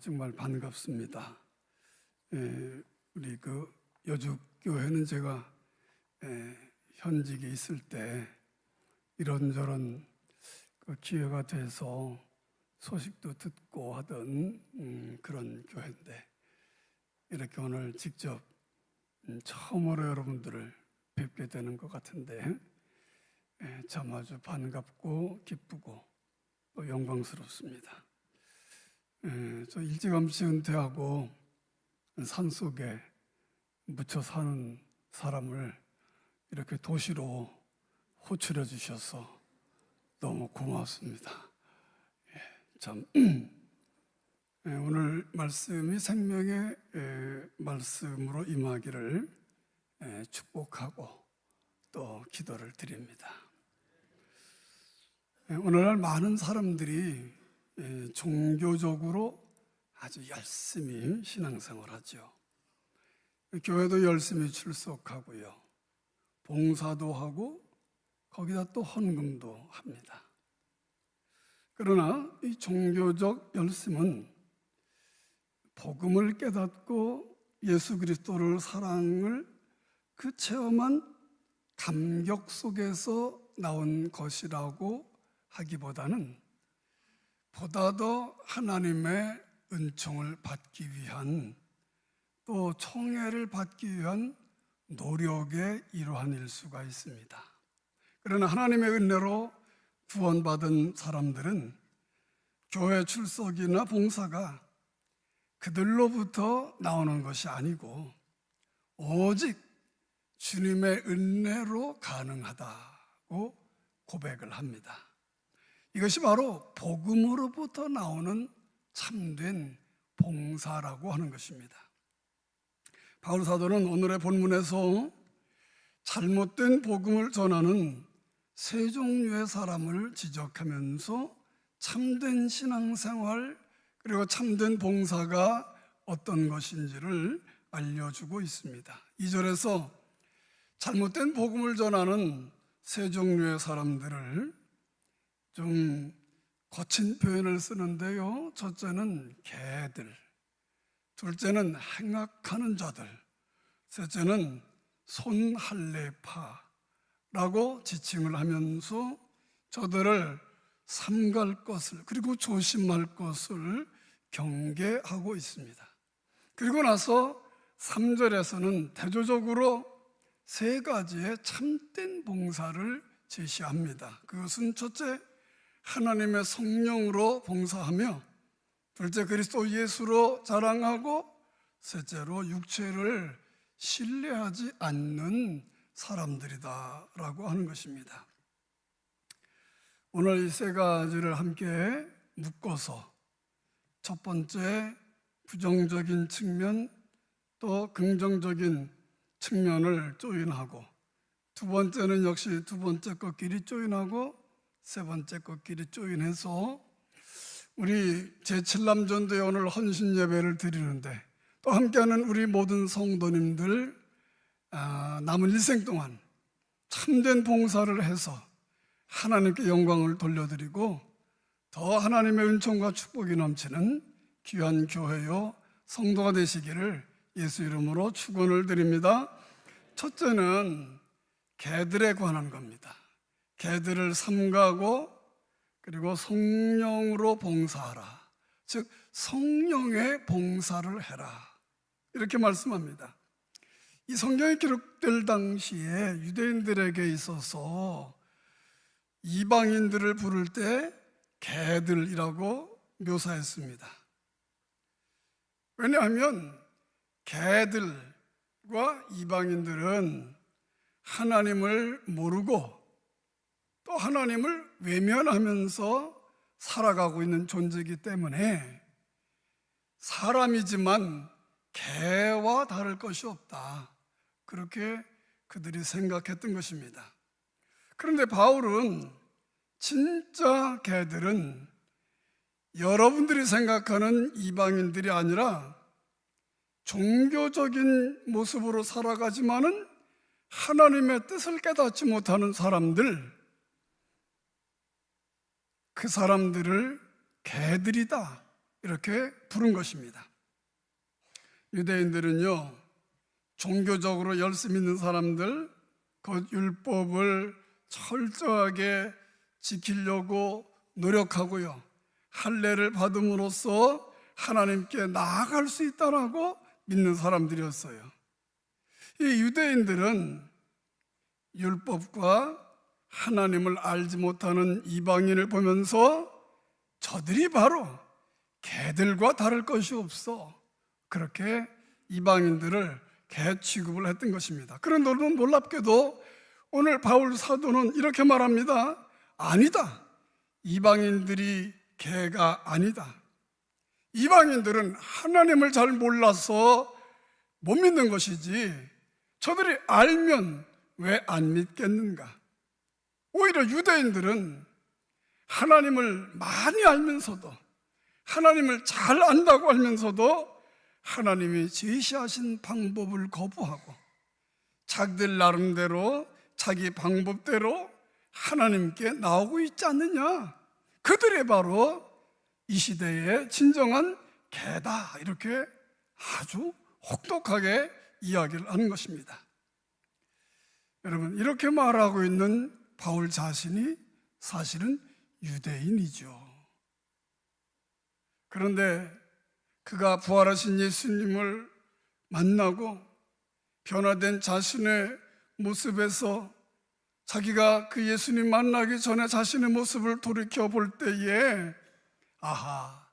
정말 반갑습니다. 우리 여주교회는 제가 현직에 있을 때 이런저런 기회가 돼서 소식도 듣고 하던 그런 교회인데, 이렇게 오늘 직접 처음으로 여러분들을 뵙게 되는 것 같은데 참 아주 반갑고 기쁘고 또 영광스럽습니다. 저 일찌감치 은퇴하고 산속에 묻혀 사는 사람을 이렇게 도시로 호출해 주셔서 너무 고맙습니다. 참 오늘 말씀이 생명의 말씀으로 임하기를 축복하고 또 기도를 드립니다. 오늘날 많은 사람들이 종교적으로 아주 열심히 신앙생활하죠. 교회도 열심히 출석하고요, 봉사도 하고 거기다 또 헌금도 합니다. 그러나 이 종교적 열심은 복음을 깨닫고 예수 그리스도를 사랑을 그 체험한 감격 속에서 나온 것이라고 하기보다는 보다 더 하나님의 은총을 받기 위한, 또 총애를 받기 위한 노력의 일환일 수가 있습니다. 그러나 하나님의 은혜로 구원받은 사람들은 교회 출석이나 봉사가 그들로부터 나오는 것이 아니고 오직 주님의 은혜로 가능하다고 고백을 합니다. 이것이 바로 복음으로부터 나오는 참된 봉사라고 하는 것입니다. 바울 사도는 오늘의 본문에서 잘못된 복음을 전하는 세 종류의 사람을 지적하면서 참된 신앙생활 그리고 참된 봉사가 어떤 것인지를 알려주고 있습니다. 2절에서 잘못된 복음을 전하는 세 종류의 사람들을 좀 거친 표현을 쓰는데요, 첫째는 개들, 둘째는 행악하는 자들, 셋째는 손할례파라고 지칭을 하면서 저들을 삼갈 것을, 그리고 조심할 것을 경계하고 있습니다. 그리고 나서 3절에서는 대조적으로 세 가지의 참된 봉사를 제시합니다. 그것은 첫째, 하나님의 성령으로 봉사하며, 둘째, 그리스도 예수로 자랑하고, 셋째로 육체를 신뢰하지 않는 사람들이다라고 하는 것입니다. 오늘 이 세 가지를 함께 묶어서 첫 번째 부정적인 측면, 또 긍정적인 측면을 조인하고, 두 번째는 역시 두 번째 것끼리 조인하고, 세 번째 것끼리 조인해서 우리 제7남전도에 오늘 헌신 예배를 드리는데, 또 함께하는 우리 모든 성도님들 남은 일생 동안 참된 봉사를 해서 하나님께 영광을 돌려드리고 더 하나님의 은총과 축복이 넘치는 귀한 교회요 성도가 되시기를 예수 이름으로 축원을 드립니다. 첫째는 개들에 관한 겁니다. 개들을 삼가고 그리고 성령으로 봉사하라, 즉 성령의 봉사를 해라, 이렇게 말씀합니다. 이 성경에 기록될 당시에 유대인들에게 있어서 이방인들을 부를 때 개들이라고 묘사했습니다. 왜냐하면 개들과 이방인들은 하나님을 모르고 또 하나님을 외면하면서 살아가고 있는 존재이기 때문에 사람이지만 개와 다를 것이 없다, 그렇게 그들이 생각했던 것입니다. 그런데 바울은 진짜 개들은 여러분들이 생각하는 이방인들이 아니라 종교적인 모습으로 살아가지만은 하나님의 뜻을 깨닫지 못하는 사람들, 그 사람들을 개들이다, 이렇게 부른 것입니다. 유대인들은요, 종교적으로 열심 있는 사람들, 그 율법을 철저하게 지키려고 노력하고요, 할례를 받음으로써 하나님께 나아갈 수 있다라고 믿는 사람들이었어요. 이 유대인들은 율법과 하나님을 알지 못하는 이방인을 보면서 저들이 바로 개들과 다를 것이 없어, 그렇게 이방인들을 개 취급을 했던 것입니다. 그런데 놀랍게도 오늘 바울 사도는 이렇게 말합니다. 아니다, 이방인들이 개가 아니다. 이방인들은 하나님을 잘 몰라서 못 믿는 것이지, 저들이 알면 왜 안 믿겠는가? 오히려 유대인들은 하나님을 많이 알면서도, 하나님을 잘 안다고 알면서도 하나님이 제시하신 방법을 거부하고 자기들 나름대로 자기 방법대로 하나님께 나오고 있지 않느냐, 그들이 바로 이 시대의 진정한 개다, 이렇게 아주 혹독하게 이야기를 하는 것입니다. 여러분, 이렇게 말하고 있는 바울 자신이 사실은 유대인이죠. 그런데 그가 부활하신 예수님을 만나고 변화된 자신의 모습에서 자기가 그 예수님 만나기 전에 자신의 모습을 돌이켜 볼 때에, 아하,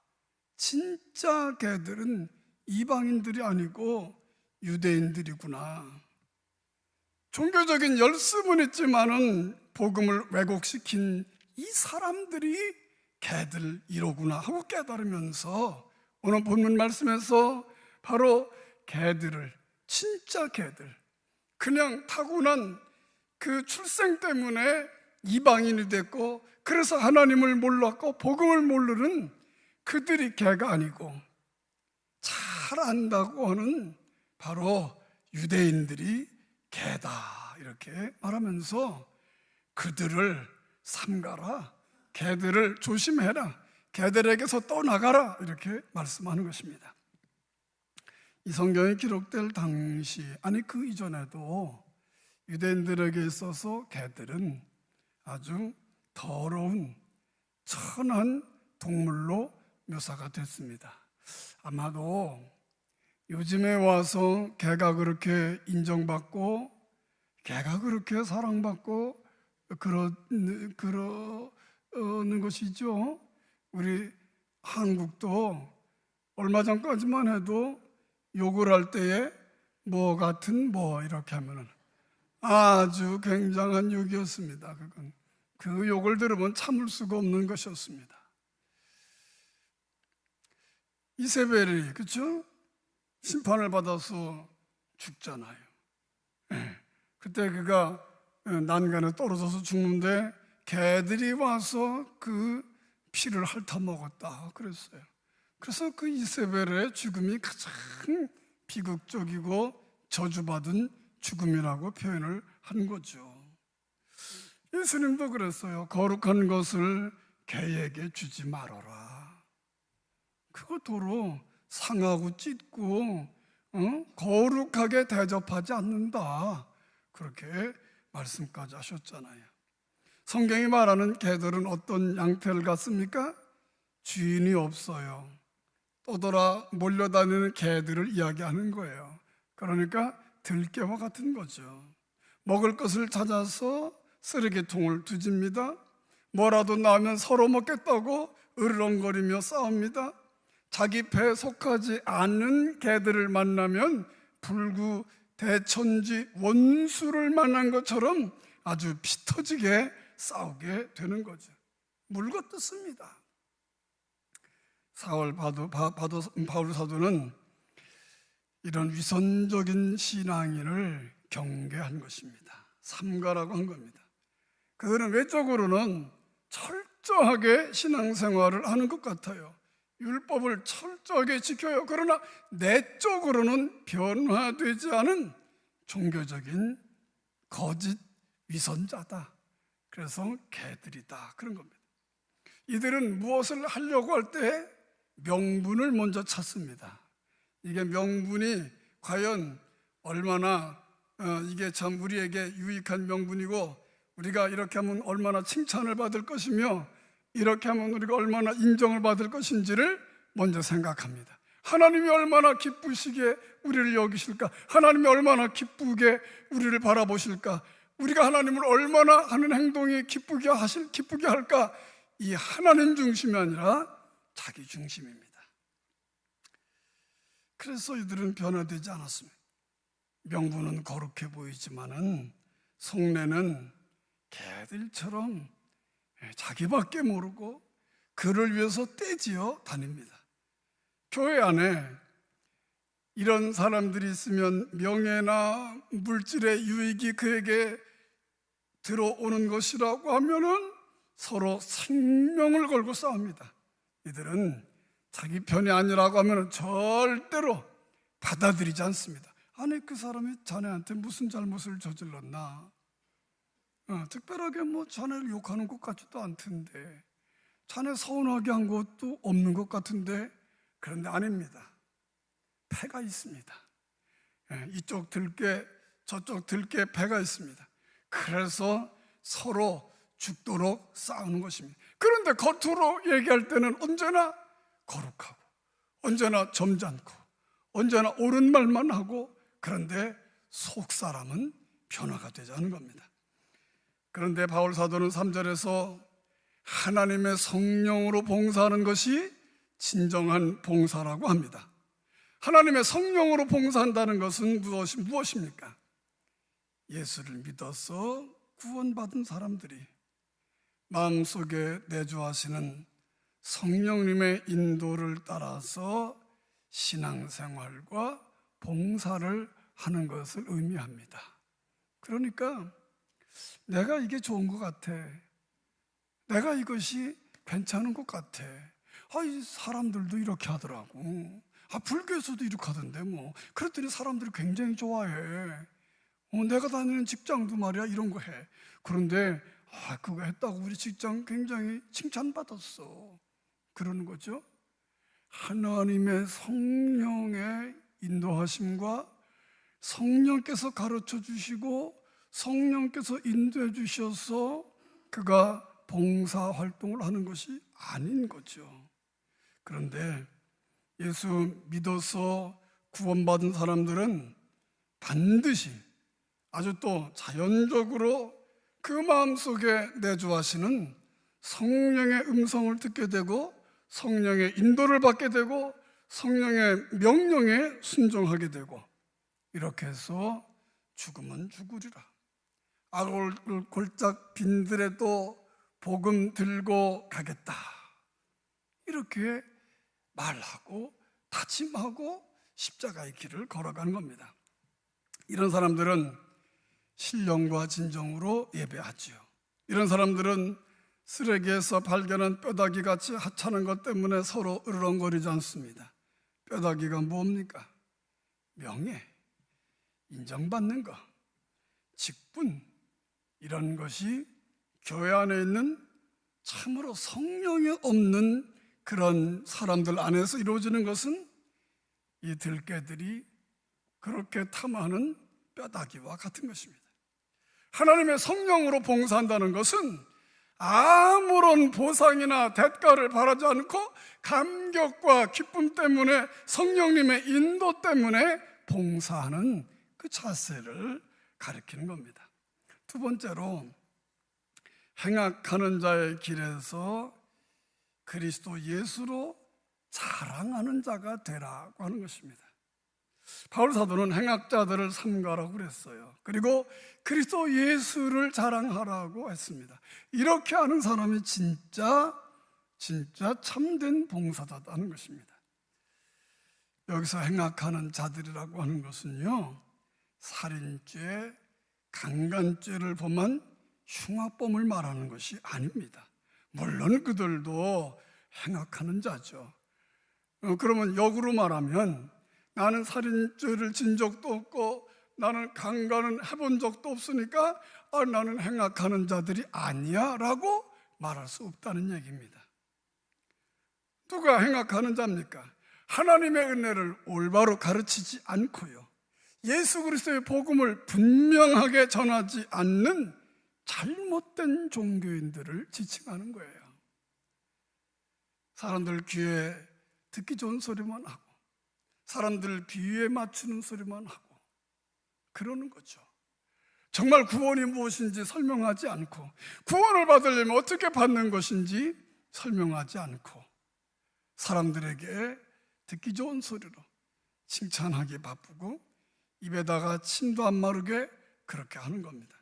진짜 걔들은 이방인들이 아니고 유대인들이구나. 종교적인 열심은 있지만은 복음을 왜곡시킨 이 사람들이 개들이로구나 하고 깨달으면서 오늘 본문 말씀에서 바로 개들을, 진짜 개들, 그냥 타고난 그 출생 때문에 이방인이 됐고 그래서 하나님을 몰랐고 복음을 모르는 그들이 개가 아니고 잘 안다고 하는 바로 유대인들이 개다, 이렇게 말하면서 그들을 삼가라, 개들을 조심해라, 개들에게서 떠나가라, 이렇게 말씀하는 것입니다. 이 성경이 기록될 당시, 아니 그 이전에도 유대인들에게 있어서 개들은 아주 더러운 천한 동물로 묘사가 됐습니다. 아마도 요즘에 와서 개가 그렇게 인정받고 개가 그렇게 사랑받고 그러는 것이죠. 우리 한국도 얼마 전까지만 해도 욕을 할 때에 뭐 같은 뭐 이렇게 하면은 아주 굉장한 욕이었습니다. 그건 그 욕을 들으면 참을 수가 없는 것이었습니다. 이세벨이, 그렇죠? 심판을 받아서 죽잖아요. 그때 그가 난간에 떨어져서 죽는데 개들이 와서 그 피를 핥아먹었다 그랬어요. 그래서 그 이세벨의 죽음이 가장 비극적이고 저주받은 죽음이라고 표현을 한 거죠. 예수님도 그랬어요. 거룩한 것을 개에게 주지 말아라. 그거 도로 상하고 찢고 거룩하게 대접하지 않는다, 그렇게 말씀까지 하셨잖아요. 성경이 말하는 개들은 어떤 양태를 갖습니까? 주인이 없어요. 떠돌아 몰려다니는 개들을 이야기하는 거예요. 그러니까 들개와 같은 거죠. 먹을 것을 찾아서 쓰레기통을 뒤집니다. 뭐라도 나오면 서로 먹겠다고 으르렁거리며 싸웁니다. 자기 배에 속하지 않는 개들을 만나면 불구 대천지 원수를 만난 것처럼 아주 피 터지게 싸우게 되는 거죠. 물고 뜯습니다. 바울 사도는 이런 위선적인 신앙인을 경계한 것입니다. 삼가라고 한 겁니다. 그들은 외적으로는 철저하게 신앙생활을 하는 것 같아요. 율법을 철저하게 지켜요. 그러나 내적으로는 변화되지 않은 종교적인 거짓 위선자다. 그래서 개들이다, 그런 겁니다. 이들은 무엇을 하려고 할 때 명분을 먼저 찾습니다. 이게 명분이 과연 얼마나 이게 참 우리에게 유익한 명분이고, 우리가 이렇게 하면 얼마나 칭찬을 받을 것이며, 이렇게 하면 우리가 얼마나 인정을 받을 것인지를 먼저 생각합니다. 하나님이 얼마나 기쁘시게 우리를 여기실까? 하나님이 얼마나 기쁘게 우리를 바라보실까? 우리가 하나님을 얼마나 하는 행동이 기쁘게 할까? 이 하나님 중심이 아니라 자기 중심입니다. 그래서 이들은 변화되지 않았습니다. 명분은 거룩해 보이지만은 속내는 개들처럼 자기밖에 모르고 그를 위해서 떼지어 다닙니다. 교회 안에 이런 사람들이 있으면 명예나 물질의 유익이 그에게 들어오는 것이라고 하면은 서로 생명을 걸고 싸웁니다. 이들은 자기 편이 아니라고 하면 절대로 받아들이지 않습니다. 아니, 그 사람이 자네한테 무슨 잘못을 저질렀나? 특별하게 자네를 욕하는 것 같지도 않던데, 자네 서운하게 한 것도 없는 것 같은데. 그런데 아닙니다. 패가 있습니다. 이쪽 들깨 저쪽 들깨 패가 있습니다. 그래서 서로 죽도록 싸우는 것입니다. 그런데 겉으로 얘기할 때는 언제나 거룩하고, 언제나 점잖고, 언제나 옳은 말만 하고, 그런데 속 사람은 변화가 되지 않은 겁니다. 그런데 바울 사도는 3절에서 하나님의 성령으로 봉사하는 것이 진정한 봉사라고 합니다. 하나님의 성령으로 봉사한다는 것은 무엇입니까? 예수를 믿어서 구원받은 사람들이 마음속에 내주하시는 성령님의 인도를 따라서 신앙생활과 봉사를 하는 것을 의미합니다. 그러니까 내가 이게 좋은 것 같아, 내가 이것이 괜찮은 것 같아, 이 사람들도 이렇게 하더라고, 불교에서도 이렇게 하던데 그랬더니 사람들이 굉장히 좋아해. 내가 다니는 직장도 말이야 이런 거 해. 그런데 그거 했다고 우리 직장 굉장히 칭찬받았어, 그러는 거죠. 하나님의 성령의 인도하심과 성령께서 가르쳐 주시고 성령께서 인도해 주셔서 그가 봉사활동을 하는 것이 아닌 거죠. 그런데 예수 믿어서 구원받은 사람들은 반드시 아주 또 자연적으로 그 마음속에 내주하시는 성령의 음성을 듣게 되고 성령의 인도를 받게 되고 성령의 명령에 순종하게 되고, 이렇게 해서 죽으면 죽으리라, 악을 골짝 빈들에도 복음 들고 가겠다, 이렇게 말하고 다짐하고 십자가의 길을 걸어가는 겁니다. 이런 사람들은 신령과 진정으로 예배하지요. 이런 사람들은 쓰레기에서 발견한 뼈다귀 같이 하찮은 것 때문에 서로 으르렁거리지 않습니다. 뼈다귀가 뭡니까? 명예, 인정받는 것, 직분, 이런 것이 교회 안에 있는 참으로 성령이 없는 그런 사람들 안에서 이루어지는 것은 이 들깨들이 그렇게 탐하는 뼈다귀와 같은 것입니다. 하나님의 성령으로 봉사한다는 것은 아무런 보상이나 대가를 바라지 않고 감격과 기쁨 때문에, 성령님의 인도 때문에 봉사하는 그 자세를 가리키는 겁니다. 두 번째로, 행악하는 자의 길에서 그리스도 예수로 자랑하는 자가 되라고 하는 것입니다. 바울 사도는 행악자들을 삼가라고 그랬어요. 그리고 그리스도 예수를 자랑하라고 했습니다. 이렇게 하는 사람이 진짜 참된 봉사자다는 것입니다. 여기서 행악하는 자들이라고 하는 것은요, 살인죄, 강간죄를 범한 흉악범을 말하는 것이 아닙니다. 물론 그들도 행악하는 자죠. 그러면 역으로 말하면 나는 살인죄를 진 적도 없고 나는 강간은 해본 적도 없으니까 나는 행악하는 자들이 아니야 라고 말할 수 없다는 얘기입니다. 누가 행악하는 자입니까? 하나님의 은혜를 올바로 가르치지 않고요, 예수 그리스도의 복음을 분명하게 전하지 않는 잘못된 종교인들을 지칭하는 거예요. 사람들 귀에 듣기 좋은 소리만 하고, 사람들 비위에 맞추는 소리만 하고 그러는 거죠. 정말 구원이 무엇인지 설명하지 않고, 구원을 받으려면 어떻게 받는 것인지 설명하지 않고, 사람들에게 듣기 좋은 소리로 칭찬하기 바쁘고 입에다가 침도 안 마르게 그렇게 하는 겁니다.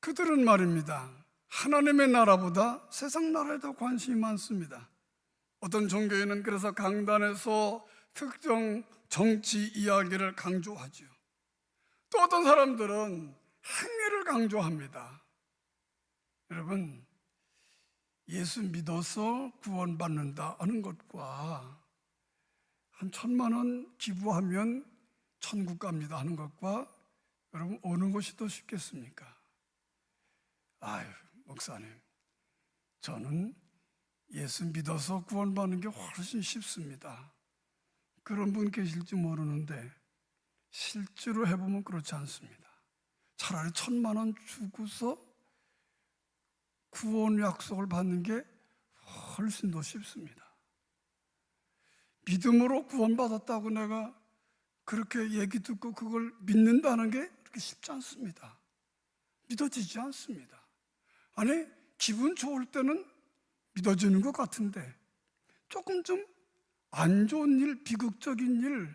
그들은 말입니다, 하나님의 나라보다 세상 나라에 더 관심이 많습니다. 어떤 종교인은 그래서 강단에서 특정 정치 이야기를 강조하죠. 또 어떤 사람들은 행위를 강조합니다. 여러분, 예수 믿어서 구원받는다 하는 것과 한 1,000만 원 기부하면 천국 갑니다 하는 것과 여러분, 어느 것이 더 쉽겠습니까? 아유, 목사님, 저는 예수 믿어서 구원받는 게 훨씬 쉽습니다. 그런 분 계실지 모르는데 실제로 해보면 그렇지 않습니다. 차라리 1,000만 원 주고서 구원 약속을 받는 게 훨씬 더 쉽습니다. 믿음으로 구원받았다고 내가 그렇게 얘기 듣고 그걸 믿는다는 게 그렇게 쉽지 않습니다. 믿어지지 않습니다. 아니, 기분 좋을 때는 믿어지는 것 같은데 조금 좀 안 좋은 일, 비극적인 일,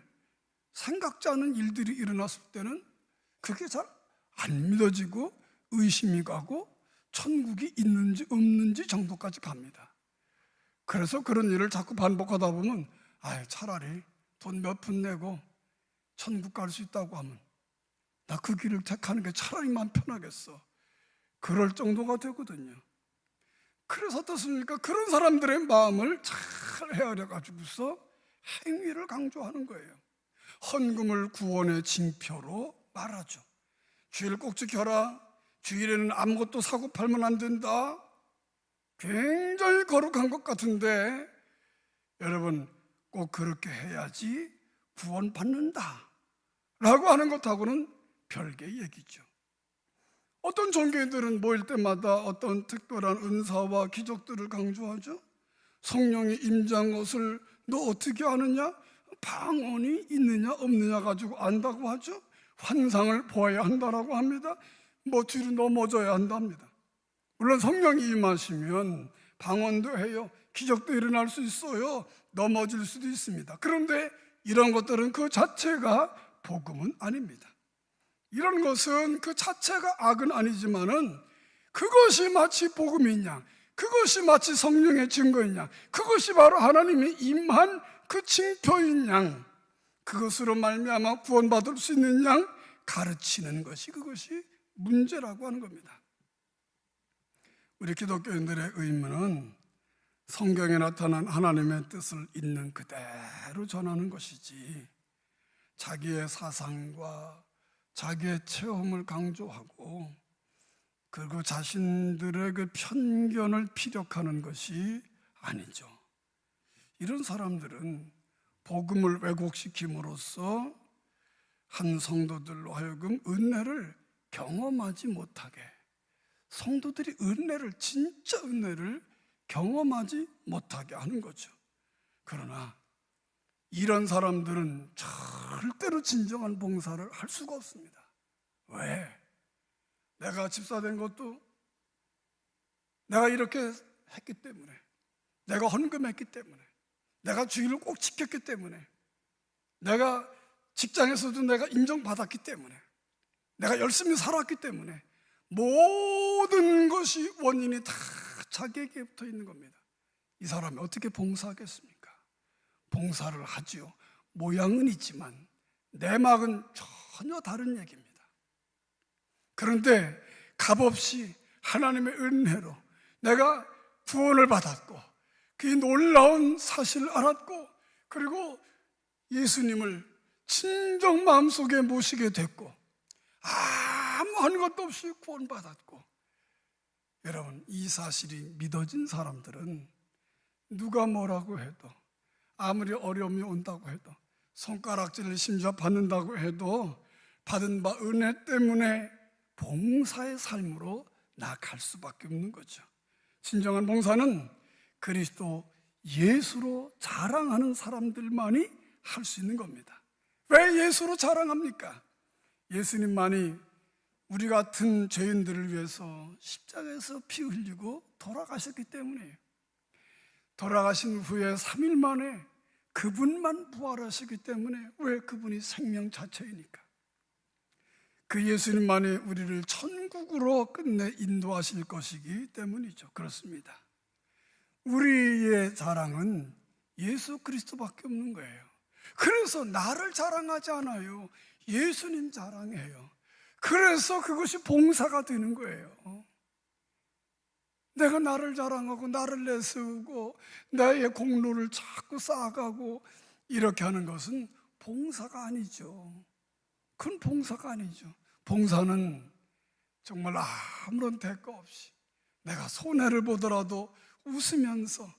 생각지 않은 일들이 일어났을 때는 그게 잘 안 믿어지고 의심이 가고 천국이 있는지 없는지 정도까지 갑니다. 그래서 그런 일을 자꾸 반복하다 보면 차라리 돈 몇 푼 내고 천국 갈 수 있다고 하면 나 그 길을 택하는 게 차라리 마음 편하겠어, 그럴 정도가 되거든요. 그래서 어떻습니까? 그런 사람들의 마음을 잘 헤아려 가지고서 행위를 강조하는 거예요. 헌금을 구원의 징표로 말하죠. 주일 꼭 지켜라, 주일에는 아무것도 사고 팔면 안 된다. 굉장히 거룩한 것 같은데 여러분, 꼭 그렇게 해야지 구원받는다 라고 하는 것하고는 별개의 얘기죠. 어떤 종교인들은 모일 때마다 어떤 특별한 은사와 기적들을 강조하죠. 성령이 임재한 것을 너 어떻게 아느냐? 방언이 있느냐 없느냐 가지고 안다고 하죠. 환상을 보아야 한다라고 합니다. 뭐 뒤로 넘어져야 한답니다. 물론 성령이 임하시면 방언도 해요, 기적도 일어날 수 있어요, 넘어질 수도 있습니다. 그런데 이런 것들은 그 자체가 복음은 아닙니다. 이런 것은 그 자체가 악은 아니지만은 그것이 마치 복음인 양, 그것이 마치 성령의 증거인 양, 그것이 바로 하나님이 임한 그 징표인 양, 그것으로 말미암아 구원받을 수 있는 양 가르치는 것이 그것이 문제라고 하는 겁니다. 우리 기독교인들의 의무는 성경에 나타난 하나님의 뜻을 있는 그대로 전하는 것이지, 자기의 사상과 자기의 체험을 강조하고 그리고 자신들의 그 편견을 피력하는 것이 아니죠. 이런 사람들은 복음을 왜곡시킴으로써 한 성도들로 하여금 은혜를 경험하지 못하게, 성도들이 은혜를, 진짜 은혜를 경험하지 못하게 하는 거죠. 그러나 이런 사람들은 절대로 진정한 봉사를 할 수가 없습니다. 왜? 내가 집사 된 것도 내가 이렇게 했기 때문에, 내가 헌금했기 때문에, 내가 주일을 꼭 지켰기 때문에, 내가 직장에서도 내가 인정받았기 때문에, 내가 열심히 살았기 때문에, 모든 것이 원인이 다 자기에게 붙어 있는 겁니다. 이 사람이 어떻게 봉사하겠습니까? 봉사를 하지요. 모양은 있지만 내막은 전혀 다른 얘기입니다. 그런데 값없이 하나님의 은혜로 내가 구원을 받았고 그 놀라운 사실을 알았고 그리고 예수님을 진정 마음속에 모시게 됐고 아무 하는 것도 없이 구원받았고, 여러분, 이 사실이 믿어진 사람들은 누가 뭐라고 해도, 아무리 어려움이 온다고 해도, 손가락질을 심지어 받는다고 해도 받은 바 은혜 때문에 봉사의 삶으로 나아갈 수밖에 없는 거죠. 진정한 봉사는 그리스도 예수로 자랑하는 사람들만이 할 수 있는 겁니다. 왜 예수로 자랑합니까? 예수님만이 우리 같은 죄인들을 위해서 십자가에서 피 흘리고 돌아가셨기 때문이에요. 돌아가신 후에 3일 만에 그분만 부활하시기 때문에, 왜? 그분이 생명 자체이니까. 그 예수님만이 우리를 천국으로 끝내 인도하실 것이기 때문이죠. 그렇습니다. 우리의 자랑은 예수 그리스도밖에 없는 거예요. 그래서 나를 자랑하지 않아요. 예수님 자랑해요. 그래서 그것이 봉사가 되는 거예요. 내가 나를 자랑하고 나를 내세우고 나의 공로를 자꾸 쌓아가고 이렇게 하는 것은 봉사가 아니죠. 그건 봉사가 아니죠. 봉사는 정말 아무런 대가 없이 내가 손해를 보더라도 웃으면서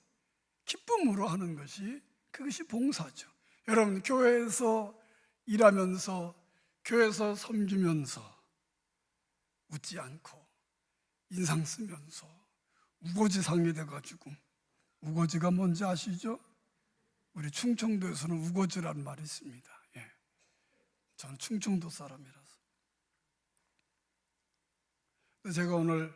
기쁨으로 하는 것이, 그것이 봉사죠. 여러분, 교회에서 일하면서, 교회에서 섬기면서 웃지 않고 인상 쓰면서 우거지상이 돼가지고, 우거지가 뭔지 아시죠? 우리 충청도에서는 우거지라는 말이 있습니다. 예. 저는 충청도 사람이라서. 제가 오늘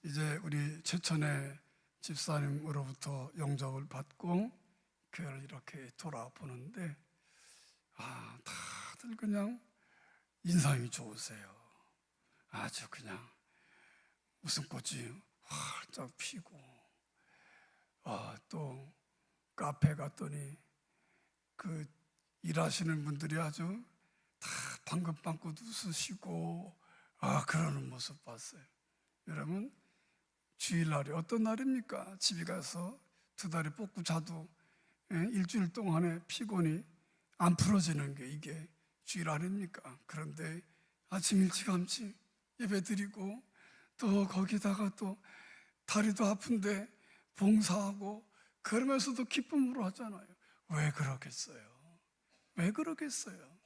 이제 우리 최천의 집사님으로부터 영접을 받고 교회를 이렇게 돌아보는데, 다들 그냥 인상이 좋으세요. 아주 그냥 웃음꽃이 활짝 피고, 또 카페 갔더니 그 일하시는 분들이 아주 다 방긋방긋 웃으시고, 그러는 모습 봤어요. 여러분, 주일날이 어떤 날입니까? 집에 가서 2다리 뻗고 자도 일주일 동안에 피곤이 안 풀어지는 게 이게 주일 아닙니까? 그런데 아침 일찌감치 예배 드리고, 또 거기다가 또 다리도 아픈데 봉사하고, 그러면서도 기쁨으로 하잖아요. 왜 그러겠어요? 왜 그러겠어요?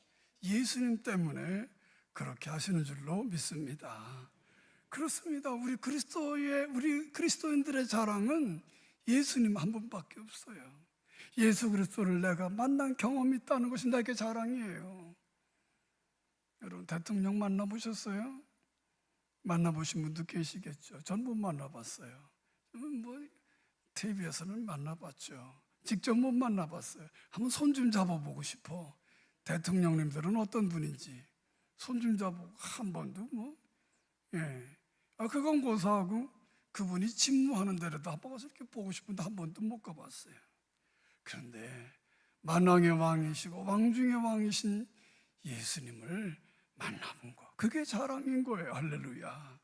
예수님 때문에 그렇게 하시는 줄로 믿습니다. 그렇습니다. 우리 그리스도인들의 자랑은 예수님 한 분밖에 없어요. 예수 그리스도를 내가 만난 경험이 있다는 것이 내게 자랑이에요. 여러분, 대통령 만나보셨어요? 만나보신 분도 계시겠죠. 전 못 만나봤어요. TV에서는 만나봤죠. 직접 못 만나봤어요. 한번 손 좀 잡아보고 싶어. 대통령님들은 어떤 분인지 손 좀 잡아보고 한 번도 그건 고사하고, 그분이 집무하는 데라도 한번 가서 이렇게 보고 싶은데 한 번도 못 가봤어요. 그런데 만왕의 왕이시고 왕 중의 왕이신 예수님을 만나본 거, 그게 자랑인 거예요. 할렐루야.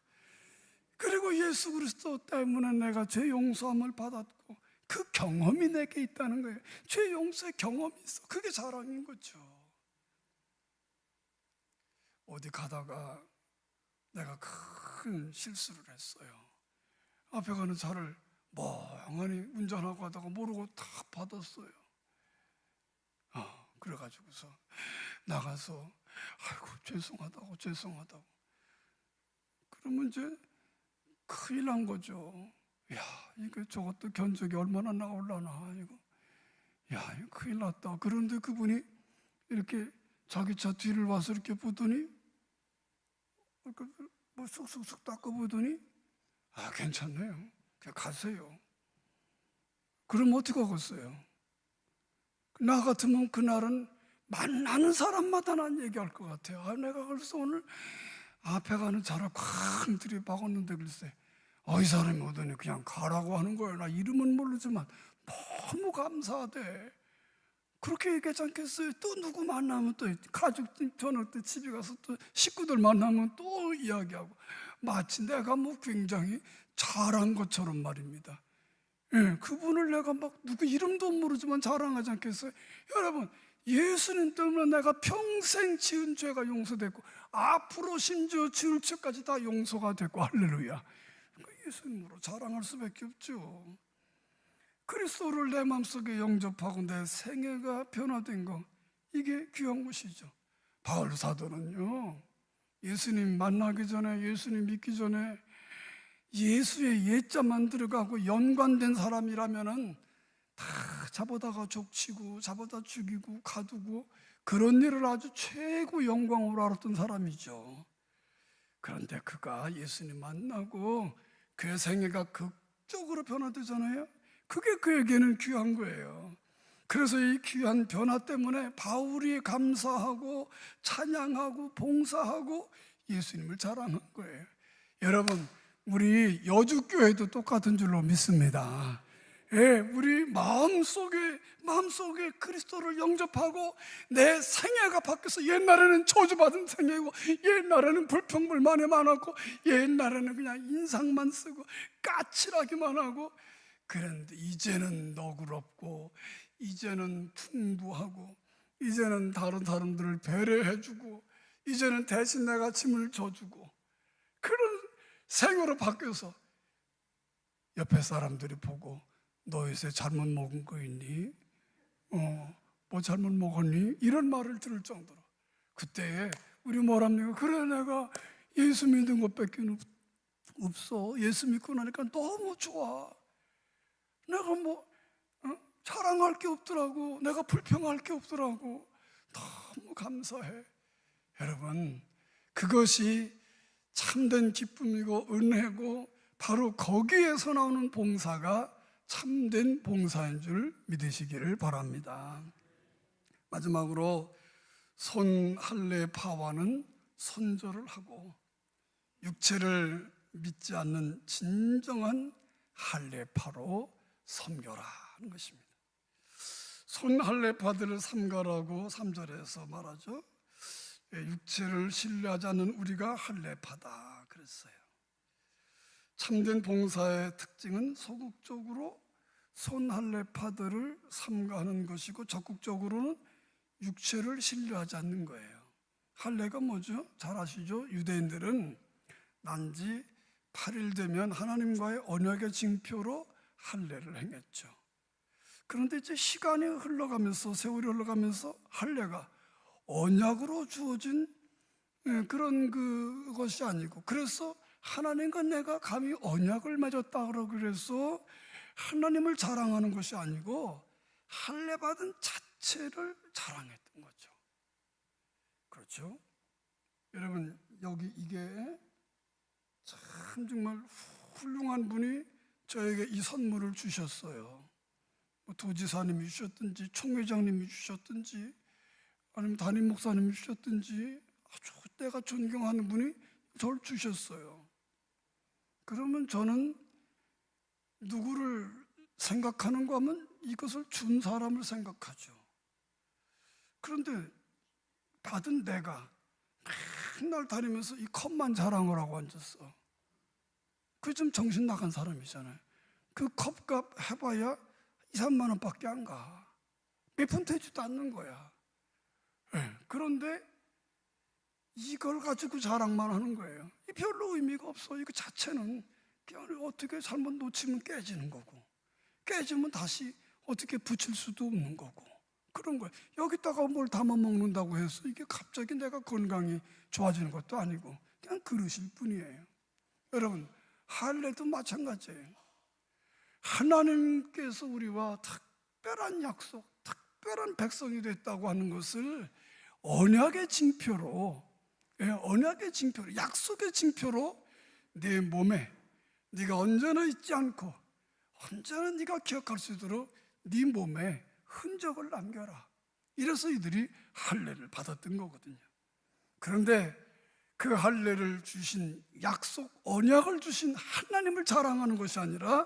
그리고 예수 그리스도 때문에 내가 죄 용서함을 받았고, 그 경험이 내게 있다는 거예요. 죄 용서의 경험이 있어. 그게 자랑인 거죠. 어디 가다가 내가 큰 실수를 했어요. 앞에 가는 차를 멍하니 운전하고 하다가 모르고 탁 받았어요. 그래가지고서 나가서 아이고 죄송하다고 그러면 이제 큰일 난 거죠. 이거 저것도 견적이 얼마나 나올라나, 이거 큰일 났다. 그런데 그분이 이렇게 자기 차 뒤를 와서 이렇게 보더니, 뭐 쑥쑥쑥 닦아보더니, 괜찮네요. 그냥 가세요. 그럼 어떻게 하겠어요? 나 같으면 그날은 만나는 사람마다 난 얘기할 것 같아요. 내가 그래서 오늘 앞에 가는 차를 쾅 들이박았는데 글쎄, 이 사람이 오더니 그냥 가라고 하는 거예요. 나 이름은 모르지만 너무 감사하대. 그렇게 얘기하지 않겠어요? 또 누구 만나면 또 가족 저녁 때 집에 가서 또 식구들 만나면 또 이야기하고, 마치 내가 굉장히 잘한 것처럼 말입니다. 그분을 내가 누구 이름도 모르지만 자랑하지 않겠어요? 여러분, 예수님 때문에 내가 평생 지은 죄가 용서됐고, 앞으로 심지어 지을 죄까지 다 용서가 됐고, 할렐루야. 예수님으로 자랑할 수밖에 없죠. 그리스도를 내 마음속에 영접하고 내 생애가 변화된 거, 이게 귀한 것이죠. 바울 사도는요, 예수님 만나기 전에, 예수님 믿기 전에 예수의 예자만 들어가고 연관된 사람이라면은 다 잡아다가 족치고 잡아다 죽이고 가두고 그런 일을 아주 최고 영광으로 알았던 사람이죠. 그런데 그가 예수님 만나고 그의 생애가 극적으로 변화되잖아요. 그게 그에게는 귀한 거예요. 그래서 이 귀한 변화 때문에 바울이 감사하고 찬양하고 봉사하고 예수님을 자랑한 거예요. 여러분, 우리 여주교회도 똑같은 줄로 믿습니다. 예, 우리 마음속에 그리스도를 영접하고 내 생애가 바뀌어서, 옛날에는 저주받은 생애고, 옛날에는 불평불만이 많았고, 옛날에는 그냥 인상만 쓰고 까칠하기만 하고, 그런데 이제는 너그럽고, 이제는 풍부하고, 이제는 다른 사람들을 배려해주고, 이제는 대신 내가 짐을 져주고, 그런 생으로 바뀌어서 옆에 사람들이 보고, 너 요새 잘못 먹은 거 있니? 뭐 잘못 먹었니? 이런 말을 들을 정도로. 그때 우리 뭐랍니까? 그래, 내가 예수 믿은 것밖에 없어. 예수 믿고 나니까 너무 좋아. 내가 뭐 자랑할 게 없더라고. 내가 불평할 게 없더라고. 너무 감사해. 여러분, 그것이 참된 기쁨이고 은혜고, 바로 거기에서 나오는 봉사가 참된 봉사인 줄 믿으시기를 바랍니다. 마지막으로 손할례파와는 선조를 하고, 육체를 믿지 않는 진정한 할례파로 섬겨라 하는 것입니다. 손할례파들을 삼가라고 3절에서 말하죠. 육체를 신뢰하지 않는 우리가 할례파다 그랬어요. 참된 봉사의 특징은 소극적으로 손할례파들을 삼가하는 것이고, 적극적으로는 육체를 신뢰하지 않는 거예요. 할례가 뭐죠? 잘 아시죠? 유대인들은 난지 8일 되면 하나님과의 언약의 징표로 할례를 행했죠. 그런데 이제 시간이 흘러가면서, 세월이 흘러가면서 할례가 언약으로 주어진 그런 그것이 아니고, 그래서 하나님과 내가 감히 언약을 맺었다 그래서 하나님을 자랑하는 것이 아니고 할례 받은 자체를 자랑했던 거죠. 그렇죠? 여러분, 여기 이게 참 정말 훌륭한 분이 저에게 이 선물을 주셨어요. 뭐 도지사님이 주셨든지 총회장님이 주셨든지 아니면 담임 목사님이 주셨든지 아주 내가 존경하는 분이 저를 주셨어요. 그러면 저는 누구를 생각하는가 하면 이것을 준 사람을 생각하죠. 그런데 받은 내가 맨날 다니면서 이 컵만 자랑을 하고 앉았어. 그게 좀 정신 나간 사람이잖아요. 그 컵값 해봐야 2, 3만 원밖에 안 가. 몇 푼 되지도 않는 거야. 네. 그런데 이걸 가지고 자랑만 하는 거예요. 별로 의미가 없어. 이거 자체는 그냥 어떻게 잘못 놓치면 깨지는 거고, 깨지면 다시 어떻게 붙일 수도 없는 거고, 그런 거예요. 여기다가 뭘 담아 먹는다고 해서 이게 갑자기 내가 건강이 좋아지는 것도 아니고 그냥 그릇일 뿐이에요. 여러분, 할례도 마찬가지예요. 하나님께서 우리와 특별한 약속, 특별한 백성이 됐다고 하는 것을 언약의 징표로, 언약의 징표로, 약속의 징표로 내 몸에 네가 언제나 잊지 않고 언제나 네가 기억할 수 있도록 네 몸에 흔적을 남겨라. 이래서 이들이 할례를 받았던 거거든요. 그런데 그 할례를 주신, 약속, 언약을 주신 하나님을 자랑하는 것이 아니라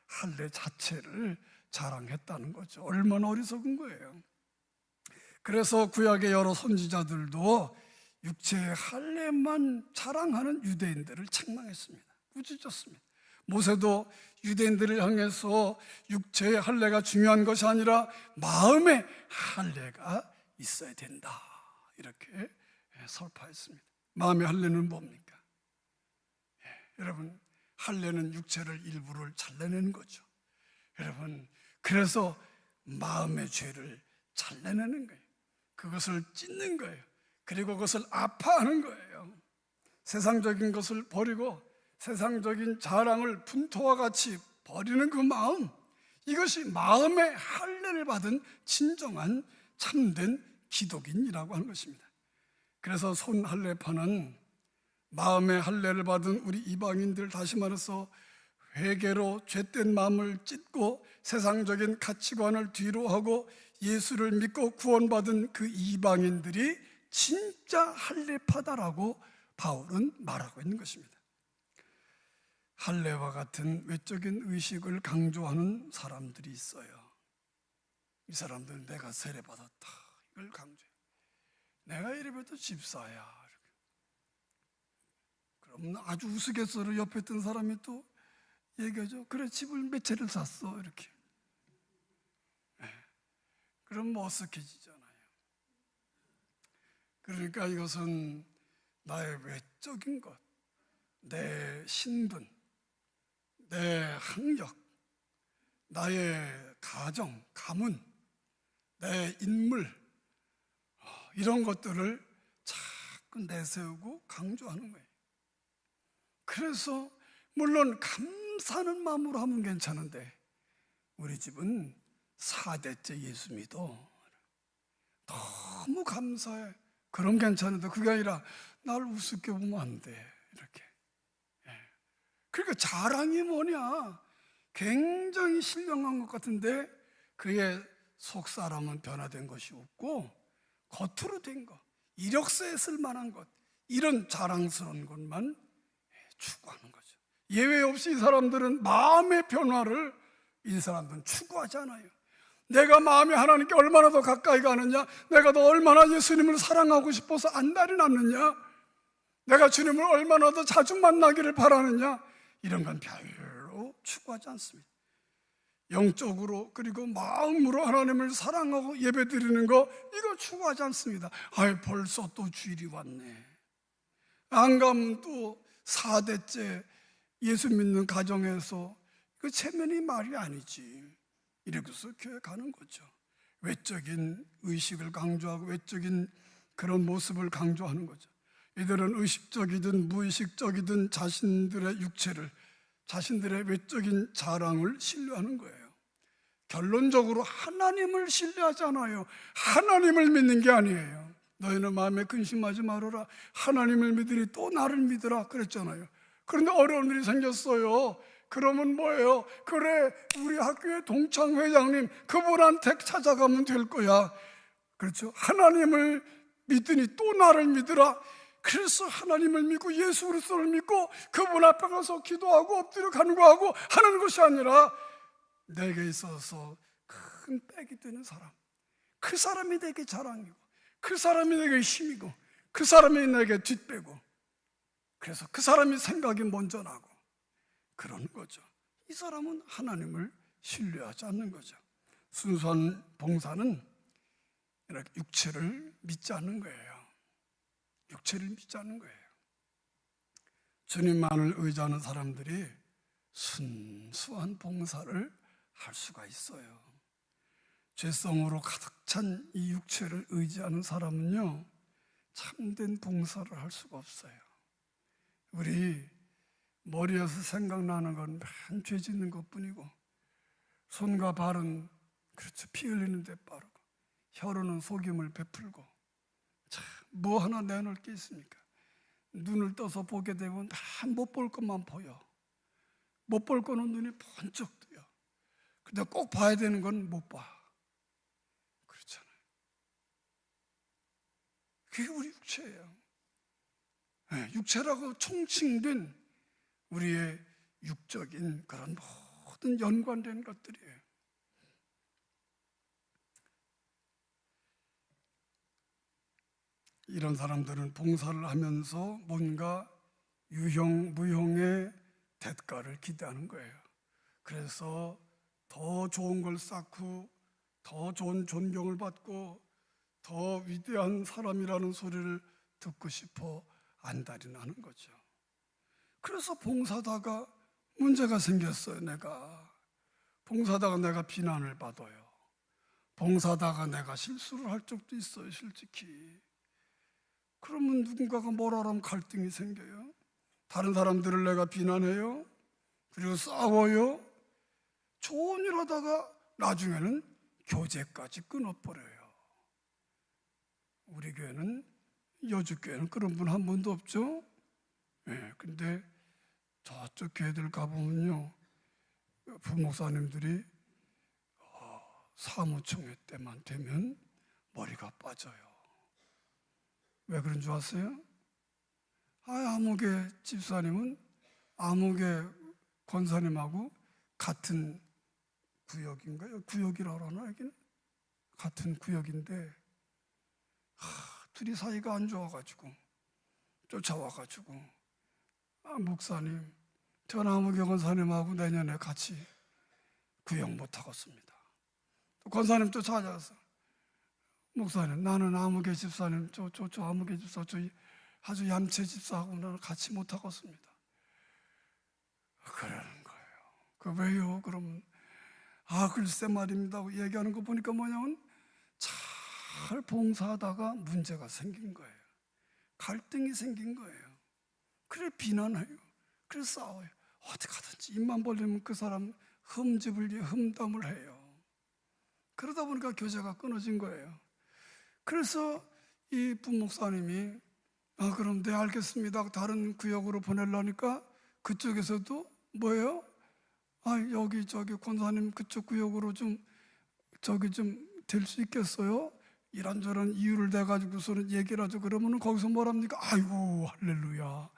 할례 자체를 자랑했다는 거죠. 얼마나 어리석은 거예요. 그래서 구약의 여러 선지자들도 육체의 할례만 자랑하는 유대인들을 책망했습니다. 꾸짖었습니다. 모세도 유대인들을 향해서 육체의 할례가 중요한 것이 아니라 마음의 할례가 있어야 된다, 이렇게 설파했습니다. 마음의 할례는 뭡니까? 여러분, 할례는 육체를 일부를 잘라내는 거죠. 여러분, 그래서 마음의 죄를 잘라내는 거예요. 그것을 찢는 거예요. 그리고 그것을 아파하는 거예요. 세상적인 것을 버리고 세상적인 자랑을 분토와 같이 버리는 그 마음, 이것이 마음의 할례를 받은 진정한 참된 기독인이라고 하는 것입니다. 그래서 손할례파는 마음의 할례를 받은 우리 이방인들, 다시 말해서 회개로 죄된 마음을 찢고 세상적인 가치관을 뒤로하고 예수를 믿고 구원받은 그 이방인들이 진짜 할례파다라고 바울은 말하고 있는 것입니다. 할례와 같은 외적인 의식을 강조하는 사람들이 있어요. 이 사람들은 내가 세례받았다, 이걸 강조해요. 내가 이래봬도 집사야. 그럼 아주 우스갯소리로 옆에 있던 사람이 또 얘기하죠. 그래, 집을 몇 채를 샀어, 이렇게. 그럼 머쓱해지잖아요. 그러니까 이것은 나의 외적인 것, 내 신분, 내 학력, 나의 가정, 가문, 내 인물, 이런 것들을 자꾸 내세우고 강조하는 거예요. 그래서 물론 감사하는 마음으로 하면 괜찮은데 우리 집은 4대째 예수 믿어, 너무 감사해, 그럼 괜찮은데 그게 아니라 날 우습게 보면 안 돼, 이렇게. 그러니까 자랑이 뭐냐, 굉장히 신령한 것 같은데 그의 속사람은 변화된 것이 없고 겉으로 된 것, 이력서에 쓸만한 것, 이런 자랑스러운 것만 추구하는 거죠. 예외 없이 이 사람들은 마음의 변화를, 이 사람들은 추구하지 않아요. 내가 마음이 하나님께 얼마나 더 가까이 가느냐, 내가 더 얼마나 예수님을 사랑하고 싶어서 안달이 났느냐, 내가 주님을 얼마나 더 자주 만나기를 바라느냐, 이런 건 별로 추구하지 않습니다. 영적으로 그리고 마음으로 하나님을 사랑하고 예배드리는 거, 이거 추구하지 않습니다. 아이, 벌써 또 주일이 왔네, 안 가면 또 4대째 예수 믿는 가정에서 그 체면이 말이 아니지, 이렇게서 교회 가는 거죠. 외적인 의식을 강조하고 외적인 그런 모습을 강조하는 거죠. 이들은 의식적이든 무의식적이든 자신들의 육체를, 자신들의 외적인 자랑을 신뢰하는 거예요. 결론적으로 하나님을 신뢰하잖아요. 하나님을 믿는 게 아니에요. 너희는 마음에 근심하지 말아라, 하나님을 믿으니 또 나를 믿으라 그랬잖아요. 그런데 어려운 일이 생겼어요. 그러면 뭐예요? 그래, 우리 학교의 동창회장님, 그분한테 찾아가면 될 거야. 그렇죠? 하나님을 믿으니 또 나를 믿으라. 그래서 하나님을 믿고 예수 그리스도를 믿고 그분 앞에 가서 기도하고 엎드려 간구하고 하는 것이 아니라 내게 있어서 큰 빽이 되는 사람, 그 사람이 내게 자랑이고 그 사람이 내게 힘이고 그 사람이 내게 뒷배고, 그래서 그 사람이 생각이 먼저 나고 그러는 거죠. 이 사람은 하나님을 신뢰하지 않는 거죠. 순수한 봉사는 이렇게 육체를 믿지 않는 거예요. 육체를 믿지 않는 거예요. 주님만을 의지하는 사람들이 순수한 봉사를 할 수가 있어요. 죄성으로 가득 찬 이 육체를 의지하는 사람은요, 참된 봉사를 할 수가 없어요. 우리 머리에서 생각나는 건 맨 죄 짓는 것뿐이고, 손과 발은 그렇죠, 피 흘리는 데 빠르고, 혀로는 속임을 베풀고, 참 뭐 하나 내놓을 게 있습니까? 눈을 떠서 보게 되면 못 볼 것만 보여. 못 볼 거는 눈이 번쩍 뜨요. 근데 꼭 봐야 되는 건 못 봐. 그렇잖아요. 그게 우리 육체예요. 네, 육체라고 총칭된 우리의 육적인 그런 모든 연관된 것들이에요. 이런 사람들은 봉사를 하면서 뭔가 유형, 무형의 대가를 기대하는 거예요. 그래서 더 좋은 걸 쌓고 더 좋은 존경을 받고 더 위대한 사람이라는 소리를 듣고 싶어 안달이 나는 거죠. 그래서 봉사다가 문제가 생겼어요. 내가 봉사하다가 내가 비난을 받아요. 봉사하다가 내가 실수를 할 적도 있어요, 솔직히. 그러면 누군가가 뭐라 하면 갈등이 생겨요. 다른 사람들을 내가 비난해요. 그리고 싸워요. 좋은 일 하다가 나중에는 교제까지 끊어버려요. 우리 교회는, 여주교회는 그런 분 한 분도 없죠. 근데 저쪽 교회들 가보면요, 부목사님들이 사무총회 때만 되면 머리가 빠져요. 왜 그런 줄 아세요? 아무개 집사님은 아무개 권사님하고 같은 구역인가요? 구역이라고 하나 여기는? 같은 구역인데 둘이 사이가 안 좋아가지고 쫓아와가지고 목사님, 전 아무개 권사님하고 내년에 같이 구역 못 하겠습니다. 또 권사님 또 찾아와서 목사님, 나는 아무개 집사님, 저 아무개 집사, 저 아주 얌체 집사하고 나는 같이 못 하겠습니다. 그러는 거예요. 그 왜요? 그러면 글쎄 말입니다 하고 얘기하는 거 보니까 뭐냐면 잘 봉사하다가 문제가 생긴 거예요. 갈등이 생긴 거예요. 그래 비난해요. 그래 싸워요. 어떻게 하든지 입만 벌리면 그 사람 흠담을 해요. 그러다 보니까 교제가 끊어진 거예요. 그래서 이 부목사님이 그럼 네 알겠습니다. 다른 구역으로 보내려니까 그쪽에서도 뭐예요? 여기 권사님 그쪽 구역으로 좀 될 수 있겠어요? 이런저런 이유를 대가지고서는 얘기를 하죠. 그러면은 거기서 뭐랍니까? 아이고 할렐루야,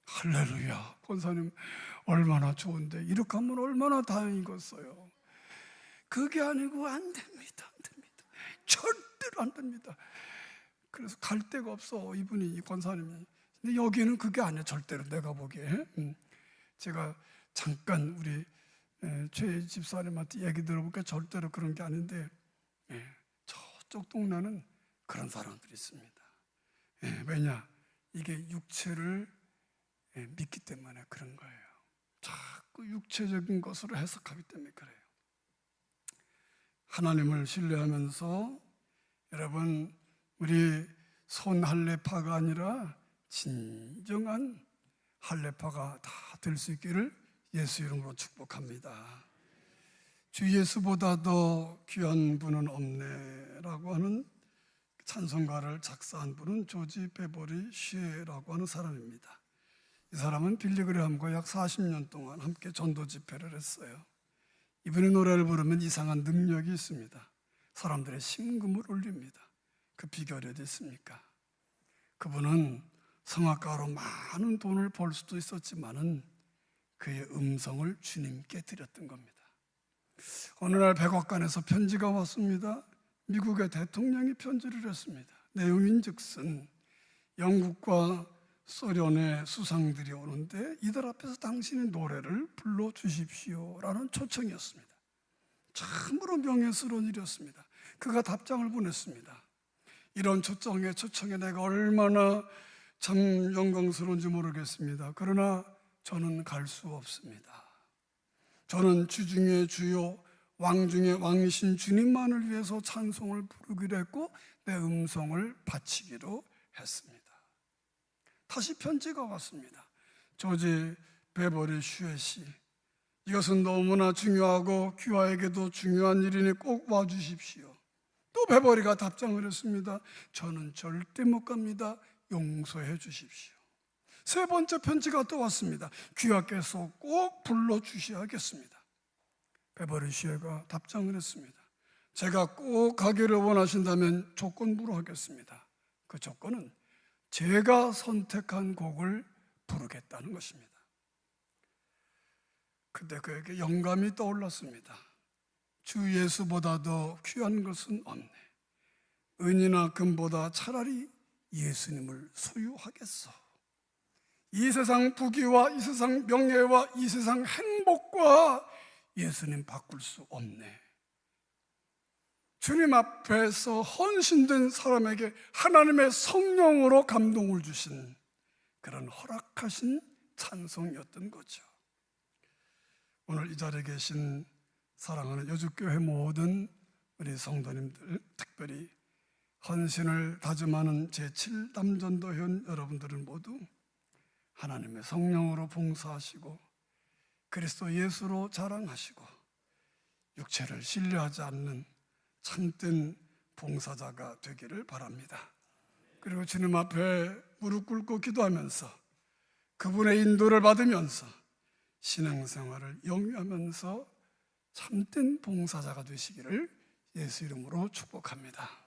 할렐루야, 권사님 얼마나 좋은데 이렇게 하면 얼마나 다행이겠어요. 그게 아니고 안 됩니다. 절대로 안 됩니다. 그래서 갈 데가 없어, 이분이, 이 권사님이. 근데 여기는 그게 아니야, 절대로. 내가 보기에. 제가 잠깐 우리 최 집사님한테 얘기 들어보니까 절대로 그런 게 아닌데, 저쪽 동네는 그런 사람들이 있습니다. 왜냐? 이게 육체를 믿기 때문에 그런 거예요. 자꾸 육체적인 것으로 해석하기 때문에 그래요. 하나님을 신뢰하면서 여러분, 우리 손 할례파가 아니라 진정한 할례파가 다 될 수 있기를 예수 이름으로 축복합니다. 주 예수보다 더 귀한 분은 없네라고 하는 찬송가를 작사한 분은 조지 베버리 쉐라고 하는 사람입니다. 이 사람은 빌리그레함과 약 40년 동안 함께 전도 집회를 했어요. 이분의 노래를 부르면 이상한 능력이 있습니다. 사람들의 심금을 울립니다. 그 비결이 어디 있습니까? 그분은 성악가로 많은 돈을 벌 수도 있었지만은 그의 음성을 주님께 드렸던 겁니다. 어느 날 백악관에서 편지가 왔습니다. 미국의 대통령이 편지를 했습니다. 내용인즉슨 영국과 소련의 수상들이 오는데 이들 앞에서 당신의 노래를 불러주십시오라는 초청이었습니다. 참으로 명예스러운 일이었습니다. 그가 답장을 보냈습니다. 이런 초청에 내가 얼마나 참 영광스러운지 모르겠습니다. 그러나 저는 갈 수 없습니다. 저는 주 중에 주요, 왕 중에 왕이신 주님만을 위해서 찬송을 부르기로 했고 내 음성을 바치기로 했습니다. 다시 편지가 왔습니다. 조지 베버리 슈에 씨, 이것은 너무나 중요하고 귀하에게도 중요한 일이니 꼭 와주십시오. 또 베버리가 답장을 했습니다. 저는 절대 못 갑니다. 용서해 주십시오. 세 번째 편지가 또 왔습니다. 귀하께서 꼭 불러주셔야겠습니다. 베버리 슈에가 답장을 했습니다. 제가 꼭 가기를 원하신다면 조건부로 하겠습니다. 그 조건은 제가 선택한 곡을 부르겠다는 것입니다. 그때 그에게 영감이 떠올랐습니다. 주 예수보다 더 귀한 것은 없네. 은이나 금보다 차라리 예수님을 소유하겠어. 이 세상 부귀와 이 세상 명예와 이 세상 행복과 예수님 바꿀 수 없네. 주님 앞에서 헌신된 사람에게 하나님의 성령으로 감동을 주신 그런 허락하신 찬송이었던 거죠. 오늘 이 자리에 계신 사랑하는 여주교회 모든 우리 성도님들, 특별히 헌신을 다짐하는 제7남전도회원 여러분들은 모두 하나님의 성령으로 봉사하시고 그리스도 예수로 자랑하시고 육체를 신뢰하지 않는 참된 봉사자가 되기를 바랍니다. 그리고 주님 앞에 무릎 꿇고 기도하면서 그분의 인도를 받으면서 신앙생활을 영위하면서 참된 봉사자가 되시기를 예수 이름으로 축복합니다.